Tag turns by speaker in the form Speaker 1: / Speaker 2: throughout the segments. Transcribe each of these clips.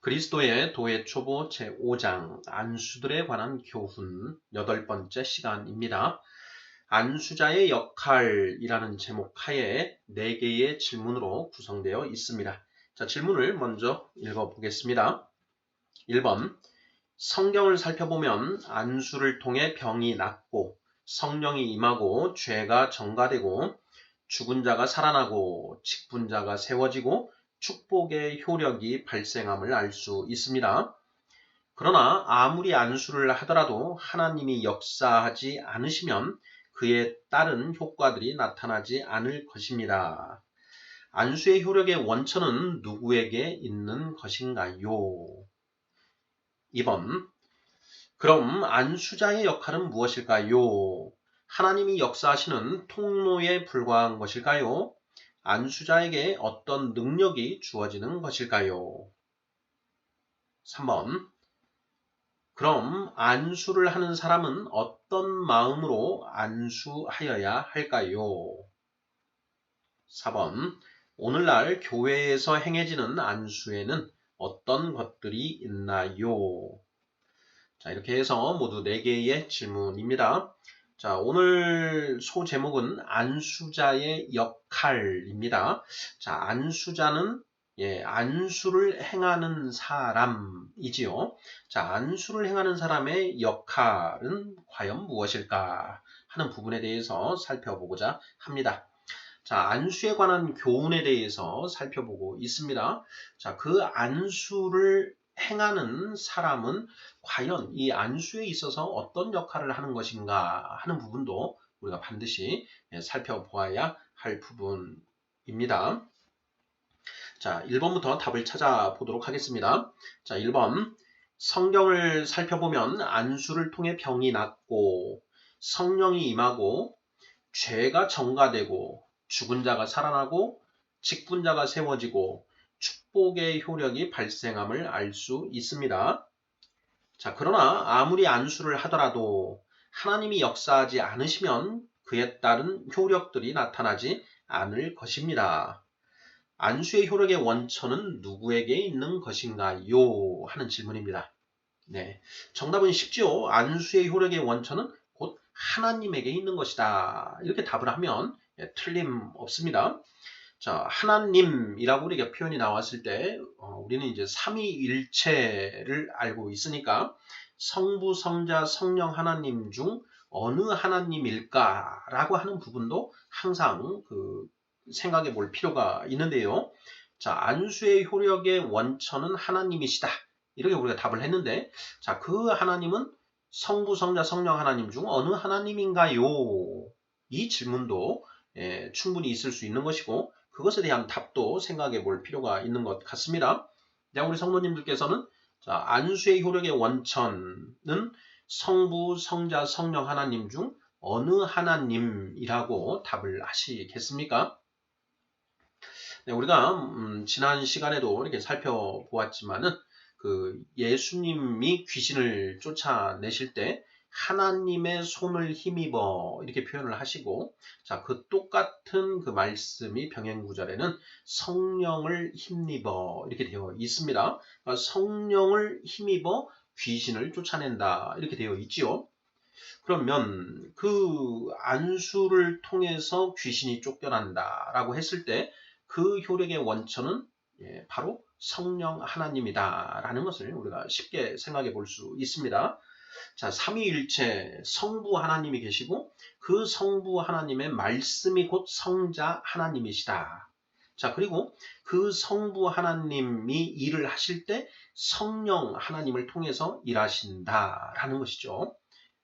Speaker 1: 그리스도의 도의 초보 제5장 안수들에 관한 교훈 8번째 시간입니다. 안수자의 역할이라는 제목 하에 4개의 질문으로 구성되어 있습니다. 자, 질문을 먼저 읽어보겠습니다. 1번, 성경을 살펴보면 안수를 통해 병이 낫고 성령이 임하고 죄가 전가되고 죽은 자가 살아나고 직분 자가 세워지고 축복의 효력이 발생함을 알 수 있습니다. 그러나 아무리 안수를 하더라도 하나님이 역사하지 않으시면 그에 따른 효과들이 나타나지 않을 것입니다. 안수의 효력의 원천은 누구에게 있는 것인가요? 2번, 그럼 안수자의 역할은 무엇일까요? 하나님이 역사하시는 통로에 불과한 것일까요? 안수자에게 어떤 능력이 주어지는 것일까요? 3번, 그럼 안수를 하는 사람은 어떤 마음으로 안수하여야 할까요? 4번, 오늘날 교회에서 행해지는 안수에는 어떤 것들이 있나요? 자, 이렇게 해서 모두 4개의 질문입니다. 자, 오늘 소제목은 안수자의 역할입니다. 자, 안수자는 안수를 행하는 사람이지요. 자, 안수를 행하는 사람의 역할은 과연 무엇일까 하는 부분에 대해서 살펴보고자 합니다. 자, 안수에 관한 교훈에 대해서 살펴보고 있습니다. 자, 그 안수를 행하는 사람은 과연 이 안수에 있어서 어떤 역할을 하는 것인가 하는 부분도 우리가 반드시 살펴보아야 할 부분입니다. 자, 1번부터 답을 찾아보도록 하겠습니다. 자, 1번. 성경을 살펴보면 안수를 통해 병이 낫고 성령이 임하고 죄가 전가되고 죽은 자가 살아나고 직분 자가 세워지고 축복의 효력이 발생함을 알 수 있습니다. 자, 그러나 아무리 안수를 하더라도 하나님이 역사하지 않으시면 그에 따른 효력들이 나타나지 않을 것입니다. 안수의 효력의 원천은 누구에게 있는 것인가요? 하는 질문입니다. 네, 정답은 쉽죠. 안수의 효력의 원천은 곧 하나님에게 있는 것이다. 이렇게 답을 하면 틀림없습니다. 자, 하나님이라고 우리가 표현이 나왔을 때 우리는 이제 삼위일체를 알고 있으니까 성부, 성자, 성령 하나님 중 어느 하나님일까라고 하는 부분도 항상 생각해 볼 필요가 있는데요. 자, 안수의 효력의 원천은 하나님이시다. 이렇게 우리가 답을 했는데, 자, 그 하나님은 성부, 성자, 성령 하나님 중 어느 하나님인가요? 이 질문도 충분히 있을 수 있는 것이고, 그것에 대한 답도 생각해 볼 필요가 있는 것 같습니다. 자, 우리 성도님들께서는 자, 안수의 효력의 원천은 성부, 성자, 성령 하나님 중 어느 하나님이라고 답을 하시겠습니까? 네, 우리가 지난 시간에도 이렇게 살펴보았지만은 예수님이 귀신을 쫓아내실 때 하나님의 손을 힘입어 이렇게 표현을 하시고, 자, 그 똑같은 그 말씀이 병행구절에는 성령을 힘입어 이렇게 되어 있습니다. 그러니까 성령을 힘입어 귀신을 쫓아낸다 이렇게 되어 있지요. 그러면 그 안수를 통해서 귀신이 쫓겨난다라고 했을 때 그 효력의 원천은 바로 성령 하나님이다라는 것을 우리가 쉽게 생각해 볼 수 있습니다. 자, 삼위일체 성부 하나님이 계시고 그 성부 하나님의 말씀이 곧 성자 하나님이시다. 자, 그리고 그 성부 하나님이 일을 하실 때 성령 하나님을 통해서 일하신다라는 것이죠.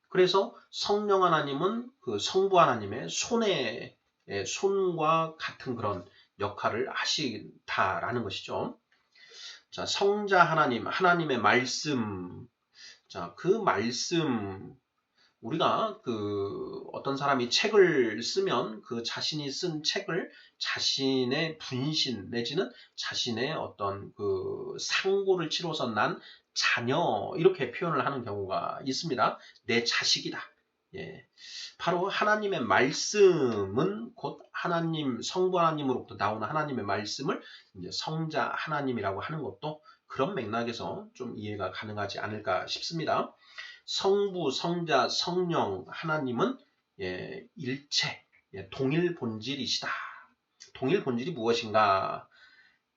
Speaker 1: 그래서 성령 하나님은 그 성부 하나님의 손과 같은 그런 역할을 하시다라는 것이죠. 자, 성자 하나님, 하나님의 말씀. 자, 그 말씀, 우리가 어떤 사람이 책을 쓰면 그 자신이 쓴 책을 자신의 분신 내지는 자신의 어떤 상고를 치러서 난 자녀 이렇게 표현을 하는 경우가 있습니다. 내 자식이다. 예. 바로 하나님의 말씀은 곧 하나님, 성부 하나님으로부터 나오는 하나님의 말씀을 이제 성자 하나님이라고 하는 것도 그런 맥락에서 좀 이해가 가능하지 않을까 싶습니다. 성부, 성자, 성령 하나님은 일체, 동일 본질이시다. 동일 본질이 무엇인가?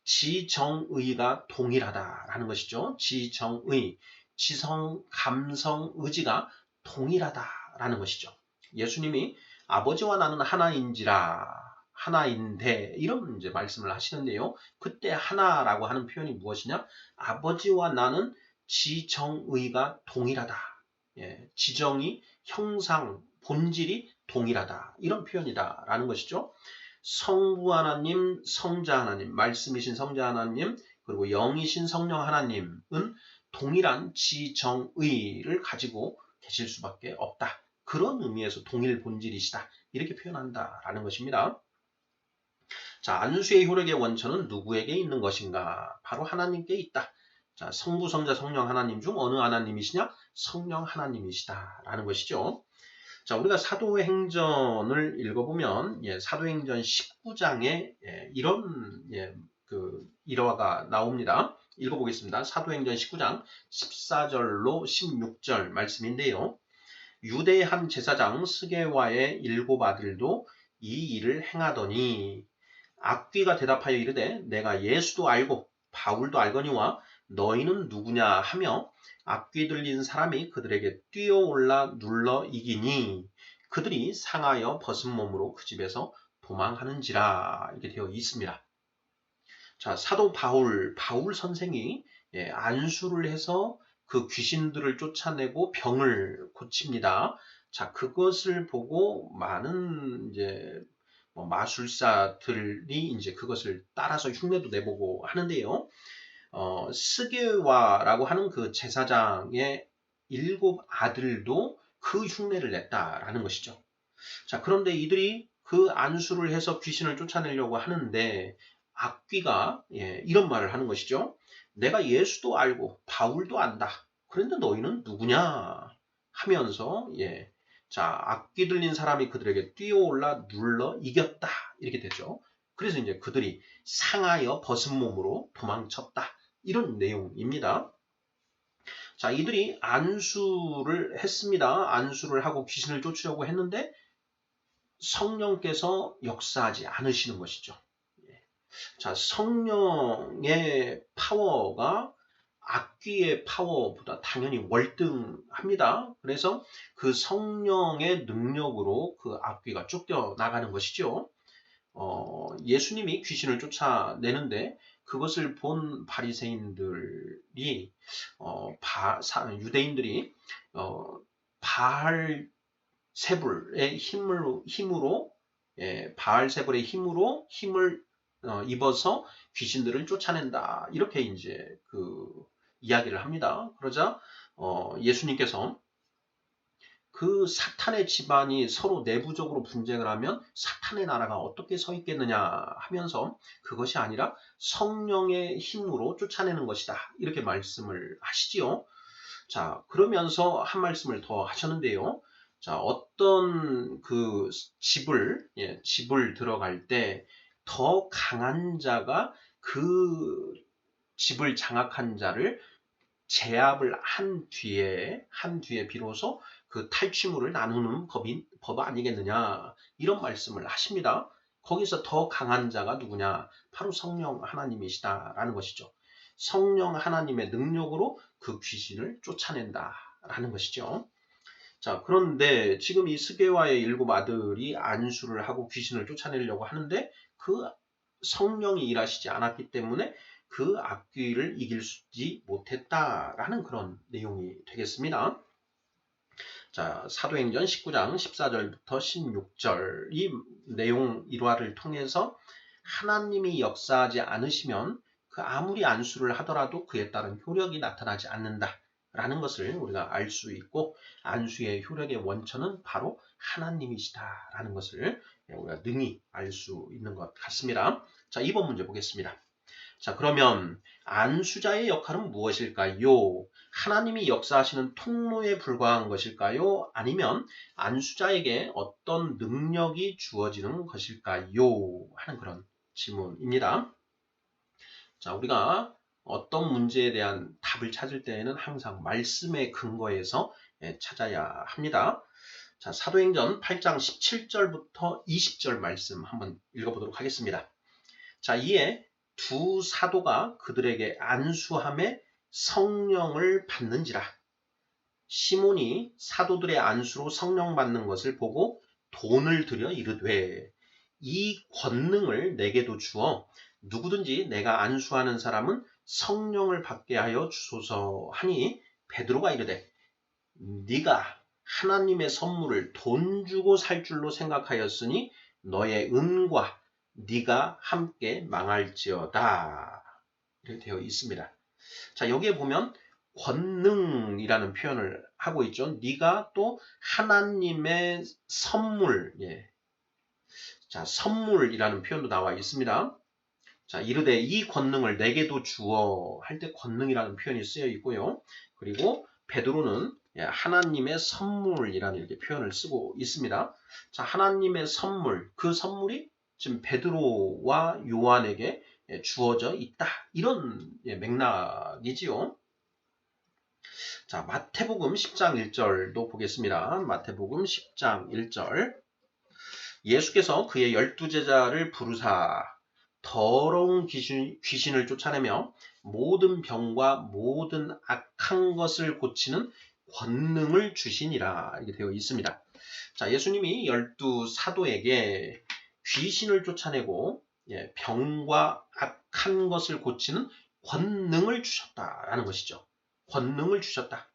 Speaker 1: 지정의가 동일하다라는 것이죠. 지정의, 지성, 감성, 의지가 동일하다라는 것이죠. 예수님이 아버지와 나는 하나인지라, 하나인데 이런 이제 말씀을 하시는데요. 그때 하나라고 하는 표현이 무엇이냐? 아버지와 나는 지정의가 동일하다. 지정이, 형상, 본질이 동일하다. 이런 표현이다라는 것이죠. 성부 하나님, 성자 하나님, 말씀이신 성자 하나님, 그리고 영이신 성령 하나님은 동일한 지정의를 가지고 계실 수밖에 없다. 그런 의미에서 동일 본질이시다. 이렇게 표현한다라는 것입니다. 자, 안수의 효력의 원천은 누구에게 있는 것인가? 바로 하나님께 있다. 자, 성부, 성자, 성령 하나님 중 어느 하나님이시냐? 성령 하나님이시다라는 것이죠. 자, 우리가 사도행전을 읽어보면 사도행전 19장에 이런 일화가 나옵니다. 읽어보겠습니다. 사도행전 19장 14절로 16절 말씀인데요. 유대의 한 제사장 스게와의 7 아들도 이 일을 행하더니 악귀가 대답하여 이르되 내가 예수도 알고 바울도 알거니와 너희는 누구냐 하며 악귀 들린 사람이 그들에게 뛰어올라 눌러 이기니 그들이 상하여 벗은 몸으로 그 집에서 도망하는지라 이렇게 되어 있습니다. 자, 사도 바울 선생이 안수를 해서 그 귀신들을 쫓아내고 병을 고칩니다. 자, 그것을 보고 많은 마술사들이 이제 그것을 따라서 흉내도 내보고 하는데요. 스게와라고 하는 그 제사장의 7 아들도 그 흉내를 냈다라는 것이죠. 자, 그런데 이들이 그 안수를 해서 귀신을 쫓아내려고 하는데 악귀가 이런 말을 하는 것이죠. 내가 예수도 알고 바울도 안다. 그런데 너희는 누구냐? 하면서 자, 악귀 들린 사람이 그들에게 뛰어올라 눌러 이겼다. 이렇게 되죠. 그래서 이제 그들이 상하여 벗은 몸으로 도망쳤다. 이런 내용입니다. 자, 이들이 안수를 했습니다. 안수를 하고 귀신을 쫓으려고 했는데 성령께서 역사하지 않으시는 것이죠. 자, 성령의 파워가 악귀의 파워보다 당연히 월등합니다. 그래서 그 성령의 능력으로 그 악귀가 쫓겨나가는 것이죠. 예수님이 귀신을 쫓아내는데 그것을 본 바리새인들이 유대인들이 바알세불의 힘으로 바알세불의 힘으로 힘을 입어서 귀신들을 쫓아낸다. 이렇게 이제 이야기를 합니다. 그러자 예수님께서 그 사탄의 집안이 서로 내부적으로 분쟁을 하면 사탄의 나라가 어떻게 서 있겠느냐 하면서 그것이 아니라 성령의 힘으로 쫓아내는 것이다. 이렇게 말씀을 하시지요. 자, 그러면서 한 말씀을 더 하셨는데요. 자, 어떤 그 집을 들어갈 때 더 강한 자가 그 집을 장악한 자를 제압을 한 뒤에 비로소 그 탈취물을 나누는 법 아니겠느냐 이런 말씀을 하십니다. 거기서 더 강한 자가 누구냐? 바로 성령 하나님이시다라는 것이죠. 성령 하나님의 능력으로 그 귀신을 쫓아낸다라는 것이죠. 자, 그런데 지금 이 스게와의 7 아들이 안수를 하고 귀신을 쫓아내려고 하는데 그 성령이 일하시지 않았기 때문에 그 악귀를 이길지 못했다라는 그런 내용이 되겠습니다. 자, 사도행전 19장 14절부터 16절 이 내용 일화를 통해서 하나님이 역사하지 않으시면 그 아무리 안수를 하더라도 그에 따른 효력이 나타나지 않는다라는 것을 우리가 알 수 있고 안수의 효력의 원천은 바로 하나님이시다라는 것을 우리가 능히 알 수 있는 것 같습니다. 자, 2번 문제 보겠습니다. 자, 그러면 안수자의 역할은 무엇일까요? 하나님이 역사하시는 통로에 불과한 것일까요? 아니면 안수자에게 어떤 능력이 주어지는 것일까요? 하는 그런 질문입니다. 자, 우리가 어떤 문제에 대한 답을 찾을 때에는 항상 말씀의 근거에서 찾아야 합니다. 자, 사도행전 8장 17절부터 20절 말씀 한번 읽어보도록 하겠습니다. 자, 이에 두 사도가 그들에게 안수함에 성령을 받는지라. 시몬이 사도들의 안수로 성령 받는 것을 보고 돈을 들여 이르되 이 권능을 내게도 주어 누구든지 내가 안수하는 사람은 성령을 받게 하여 주소서 하니 베드로가 이르되 네가 하나님의 선물을 돈 주고 살 줄로 생각하였으니 너의 은과 네가 함께 망할지어다. 이렇게 되어 있습니다. 자, 여기에 보면 권능이라는 표현을 하고 있죠. 네가 또 하나님의 선물, 자, 선물이라는 표현도 나와 있습니다. 자, 이르되 이 권능을 내게도 주어 할 때 권능이라는 표현이 쓰여 있고요. 그리고 베드로는 하나님의 선물이라는 이렇게 표현을 쓰고 있습니다. 자, 하나님의 선물, 그 선물이 지금 베드로와 요한에게 주어져 있다. 이런 맥락이지요. 자, 마태복음 10장 1절도 보겠습니다. 마태복음 10장 1절. 예수께서 그의 12제자를 부르사 더러운 귀신을 쫓아내며 모든 병과 모든 악한 것을 고치는 권능을 주시니라. 이렇게 되어 있습니다. 자, 예수님이 12사도에게 귀신을 쫓아내고 병과 악한 것을 고치는 권능을 주셨다라는 것이죠. 권능을 주셨다.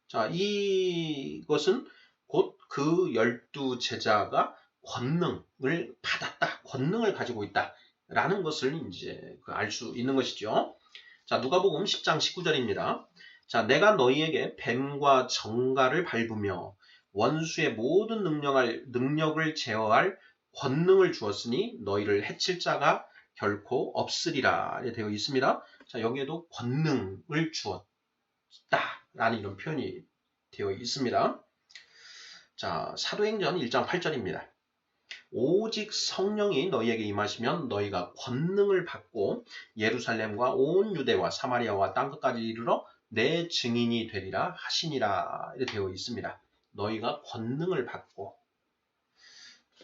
Speaker 1: 자, 이것은 곧 그 12제자가 권능을 받았다. 권능을 가지고 있다. 라는 것을 이제 알 수 있는 것이죠. 자, 누가복음 10장 19절입니다. 자, 내가 너희에게 뱀과 정갈을 밟으며 원수의 모든 능력을 제어할 권능을 주었으니 너희를 해칠 자가 결코 없으리라. 이렇게 되어 있습니다. 자, 여기에도 권능을 주었다라는 이런 표현이 되어 있습니다. 자, 사도행전 1장 8절입니다. 오직 성령이 너희에게 임하시면 너희가 권능을 받고 예루살렘과 온 유대와 사마리아와 땅끝까지 이르러 내 증인이 되리라 하시니라. 이렇게 되어 있습니다. 너희가 권능을 받고.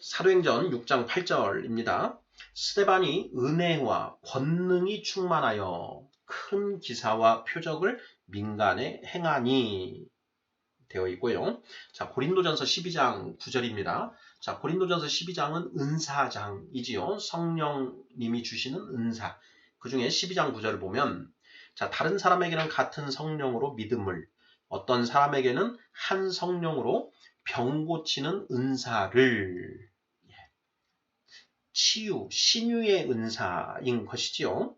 Speaker 1: 사도행전 6장 8절입니다. 스데반이 은혜와 권능이 충만하여 큰 기사와 표적을 민간에 행하니 되어 있고요. 자, 고린도전서 12장 9절입니다. 자, 고린도전서 12장은 은사장이지요. 성령님이 주시는 은사. 그 중에 12장 9절을 보면 자, 다른 사람에게는 같은 성령으로 믿음을, 어떤 사람에게는 한 성령으로 병 고치는 은사를, 치유, 신유의 은사인 것이지요.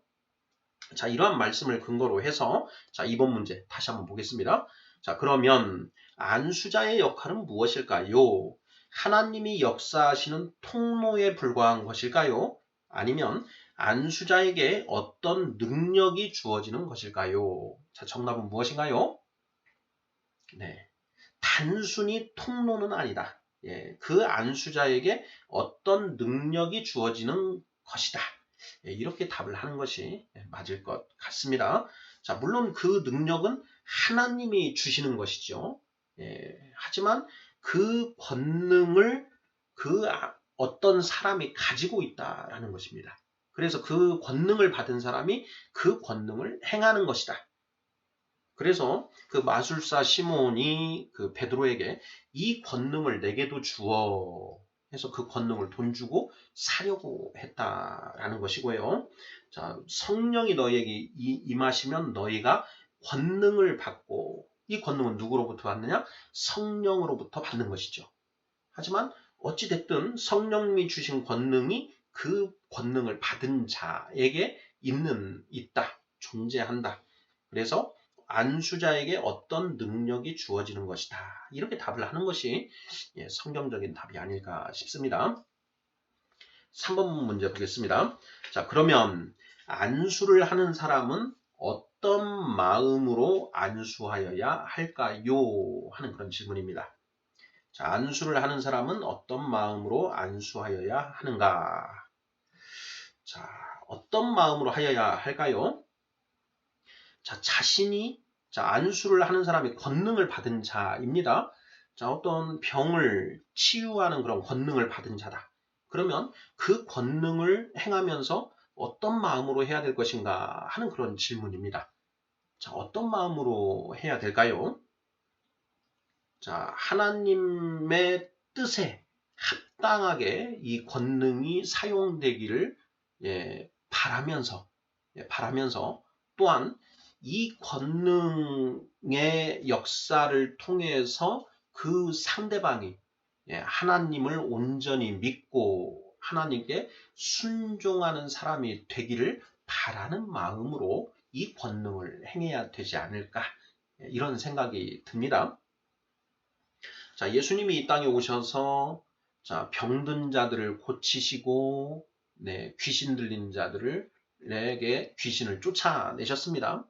Speaker 1: 자, 이러한 말씀을 근거로 해서 자, 이번 문제 다시 한번 보겠습니다. 자, 그러면 안수자의 역할은 무엇일까요? 하나님이 역사하시는 통로에 불과한 것일까요? 아니면 안수자에게 어떤 능력이 주어지는 것일까요? 자, 정답은 무엇인가요? 네, 단순히 통로는 아니다. 그 안수자에게 어떤 능력이 주어지는 것이다. 이렇게 답을 하는 것이 맞을 것 같습니다. 자, 물론 그 능력은 하나님이 주시는 것이죠. 하지만 그 권능을 어떤 사람이 가지고 있다라는 것입니다. 그래서 그 권능을 받은 사람이 그 권능을 행하는 것이다. 그래서 그 마술사 시몬이 그 베드로에게 이 권능을 내게도 주어 해서 그 권능을 돈 주고 사려고 했다라는 것이고요. 자, 성령이 너희에게 임하시면 너희가 권능을 받고, 이 권능은 누구로부터 받느냐? 성령으로부터 받는 것이죠. 하지만 어찌됐든 성령님이 주신 권능이 그 권능을 받은 자에게 있다, 존재한다. 그래서 안수자에게 어떤 능력이 주어지는 것이다. 이렇게 답을 하는 것이 성경적인 답이 아닐까 싶습니다. 3번 문제 보겠습니다. 자, 그러면 안수를 하는 사람은 어떤 마음으로 안수하여야 할까요? 하는 그런 질문입니다. 자, 안수를 하는 사람은 어떤 마음으로 안수하여야 하는가? 자, 어떤 마음으로 하여야 할까요? 자신이 안수를 하는 사람이 권능을 받은 자입니다. 어떤 병을 치유하는 그런 권능을 받은 자다. 그러면 그 권능을 행하면서 어떤 마음으로 해야 될 것인가 하는 그런 질문입니다. 어떤 마음으로 해야 될까요? 하나님의 뜻에 합당하게 이 권능이 사용되기를 바라면서 또한 이 권능의 역사를 통해서 그 상대방이 하나님을 온전히 믿고 하나님께 순종하는 사람이 되기를 바라는 마음으로 이 권능을 행해야 되지 않을까 이런 생각이 듭니다. 예수님이 이 땅에 오셔서 병든 자들을 고치시고 귀신 들린 자들에게 귀신을 쫓아내셨습니다.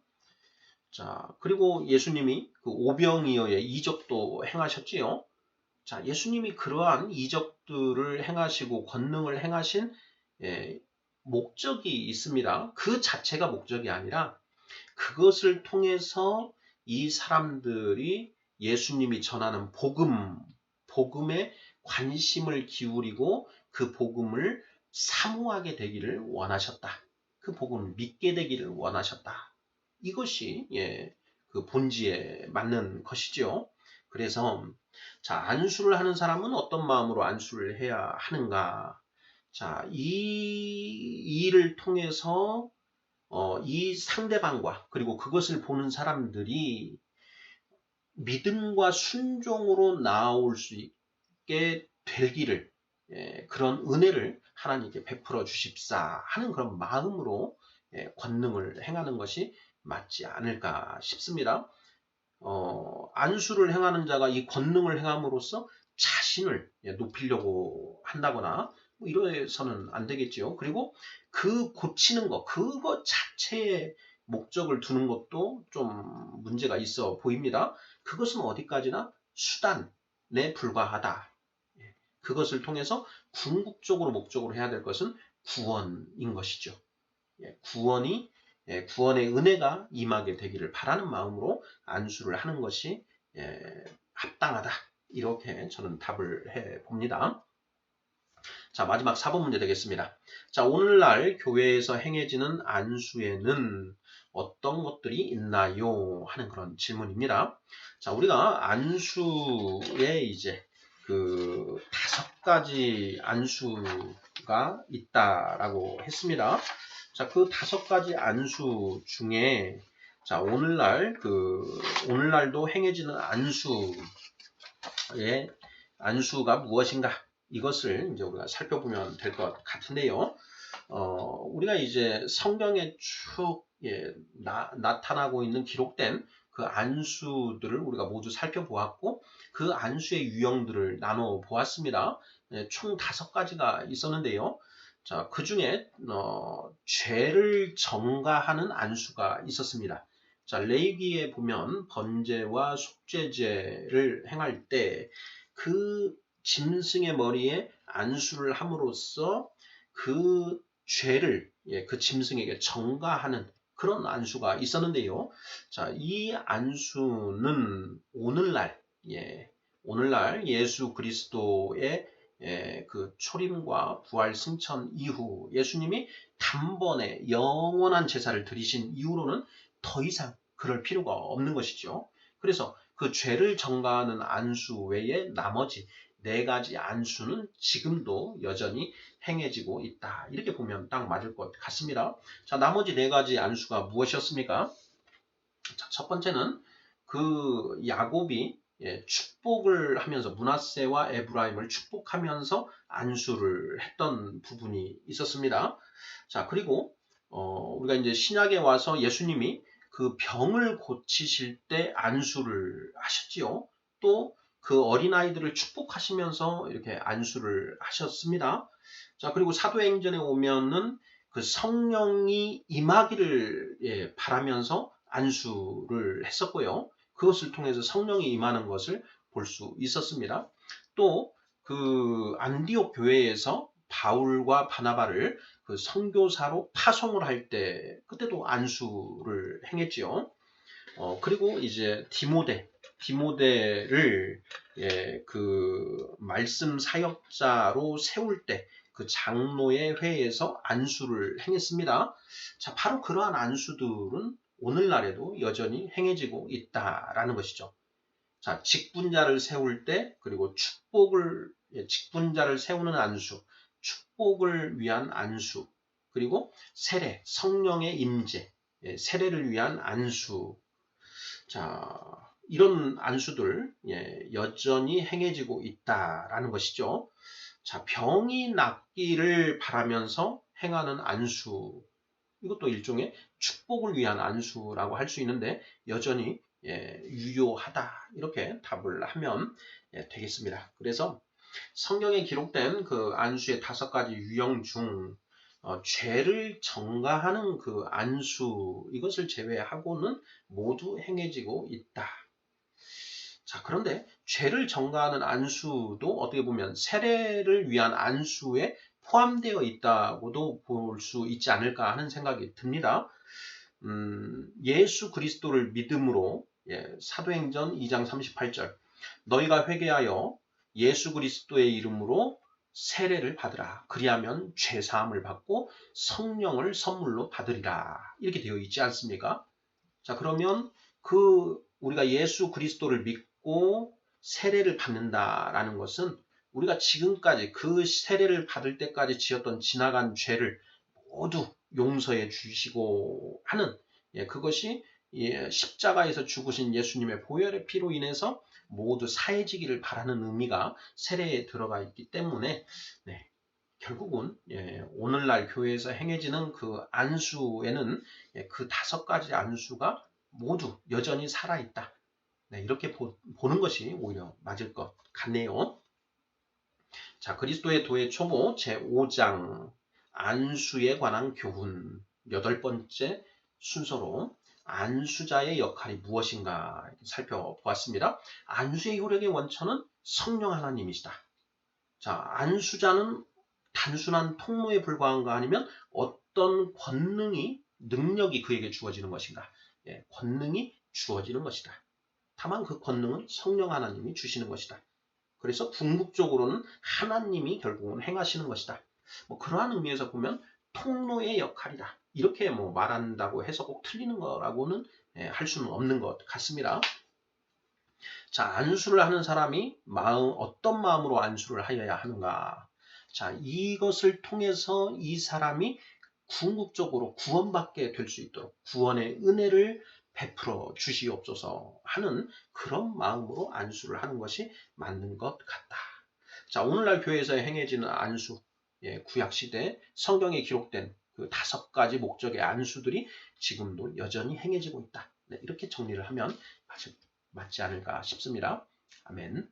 Speaker 1: 그리고 예수님이 그 오병이어의 이적도 행하셨지요. 예수님이 그러한 이적들을 행하시고 권능을 행하신 목적이 있습니다. 그 자체가 목적이 아니라 그것을 통해서 이 사람들이 예수님이 전하는 복음에 관심을 기울이고 그 복음을 사모하게 되기를 원하셨다. 그 복음을 믿게 되기를 원하셨다. 이것이 그 본질에 맞는 것이죠. 그래서 안수를 하는 사람은 어떤 마음으로 안수를 해야 하는가? 이 일을 통해서 이 상대방과 그리고 그것을 보는 사람들이 믿음과 순종으로 나아올 수 있게 되기를 그런 은혜를 하나님께 베풀어 주십사 하는 그런 마음으로 권능을 행하는 것이 맞지 않을까 싶습니다. 안수를 행하는 자가 이 권능을 행함으로써 자신을 높이려고 한다거나 이래서는 안 되겠지요. 그리고 그 고치는 것, 그것 자체에 목적을 두는 것도 좀 문제가 있어 보입니다. 그것은 어디까지나 수단에 불과하다. 그것을 통해서 궁극적으로 목적으로 해야 될 것은 구원인 것이죠. 구원의 은혜가 임하게 되기를 바라는 마음으로 안수를 하는 것이 합당하다. 이렇게 저는 답을 해 봅니다. 마지막 4번 문제 되겠습니다. 오늘날 교회에서 행해지는 안수에는 어떤 것들이 있나요? 하는 그런 질문입니다. 우리가 안수에 이제 그 5가지 안수가 있다라고 했습니다. 그 5가지 안수 중에 오늘날도 행해지는 안수가 무엇인가? 이것을 이제 우리가 살펴보면 될 것 같은데요. 우리가 이제 성경에 쭉 나타나고 있는 기록된 그 안수들을 우리가 모두 살펴보았고 그 안수의 유형들을 나눠 보았습니다. 총 5가지가 있었는데요. 그 중에 죄를 전가하는 안수가 있었습니다. 레위기에 보면 번제와 속죄제를 행할 때 그 짐승의 머리에 안수를 함으로써 그 죄를 그 짐승에게 전가하는 그런 안수가 있었는데요. 이 안수는 오늘날 예수 그리스도의 그 초림과 부활 승천 이후 예수님이 단번에 영원한 제사를 드리신 이후로는 더 이상 그럴 필요가 없는 것이죠. 그래서 그 죄를 전가하는 안수 외에 나머지 4가지 안수는 지금도 여전히 행해지고 있다. 이렇게 보면 딱 맞을 것 같습니다. 나머지 4가지 안수가 무엇이었습니까? 첫 번째는 그 야곱이 축복을 하면서 므낫세와 에브라임을 축복하면서 안수를 했던 부분이 있었습니다. 그리고 우리가 이제 신약에 와서 예수님이 그 병을 고치실 때 안수를 하셨지요. 또 그 어린아이들을 축복하시면서 이렇게 안수를 하셨습니다. 그리고 사도행전에 오면은 그 성령이 임하기를 바라면서 안수를 했었고요. 그것을 통해서 성령이 임하는 것을 볼 수 있었습니다. 또 그 안디옥 교회에서 바울과 바나바를 그 선교사로 파송을 할 때 그때도 안수를 행했지요. 그리고 이제 디모데를 그 말씀 사역자로 세울 때 그 장로의 회에서 안수를 행했습니다. 자, 바로 그러한 안수들은 오늘날에도 여전히 행해지고 있다라는 것이죠. 자, 직분자를 세울 때 그리고 직분자를 세우는 안수, 축복을 위한 안수, 그리고 세례, 성령의 임재, 세례를 위한 안수. 자, 이런 안수들 여전히 행해지고 있다라는 것이죠. 자, 병이 낫기를 바라면서 행하는 안수, 이것도 일종의 축복을 위한 안수라고 할 수 있는데 여전히 유효하다, 이렇게 답을 하면 되겠습니다. 그래서 성경에 기록된 그 안수의 5가지 유형 중 죄를 전가하는 그 안수, 이것을 제외하고는 모두 행해지고 있다. 자, 그런데 죄를 전가하는 안수도 어떻게 보면 세례를 위한 안수에 포함되어 있다고도 볼 수 있지 않을까 하는 생각이 듭니다. 예수 그리스도를 믿음으로, 사도행전 2장 38절, 너희가 회개하여 예수 그리스도의 이름으로 세례를 받으라. 그리하면 죄사함을 받고 성령을 선물로 받으리라. 이렇게 되어 있지 않습니까? 자, 그러면 우리가 예수 그리스도를 믿고 세례를 받는다라는 것은 우리가 지금까지 그 세례를 받을 때까지 지었던 지나간 죄를 모두 용서해 주시고 하는, 그것이 십자가에서 죽으신 예수님의 보혈의 피로 인해서 모두 사해지기를 바라는 의미가 세례에 들어가 있기 때문에 결국은 오늘날 교회에서 행해지는 그 안수에는 그 5가지 안수가 모두 여전히 살아있다. 이렇게 보는 것이 오히려 맞을 것 같네요. 자, 그리스도의 도의 초보 제5장 안수에 관한 교훈 8번째 순서로 안수자의 역할이 무엇인가 살펴보았습니다. 안수의 효력의 원천은 성령 하나님이시다. 자, 안수자는 단순한 통로에 불과한가 아니면 어떤 권능이, 능력이 그에게 주어지는 것인가? 권능이 주어지는 것이다. 다만 그 권능은 성령 하나님이 주시는 것이다. 그래서 궁극적으로는 하나님이 결국은 행하시는 것이다. 그러한 의미에서 보면 통로의 역할이다. 이렇게 말한다고 해서 꼭 틀리는 거라고는 할 수는 없는 것 같습니다. 자, 안수를 하는 사람이 어떤 마음으로 안수를 하여야 하는가? 자, 이것을 통해서 이 사람이 궁극적으로 구원받게 될 수 있도록 구원의 은혜를 베풀어 주시옵소서 하는 그런 마음으로 안수를 하는 것이 맞는 것 같다. 자, 오늘날 교회에서 행해지는 안수, 구약시대 성경에 기록된 그 5가지 목적의 안수들이 지금도 여전히 행해지고 있다. 이렇게 정리를 하면 맞지 않을까 싶습니다. 아멘.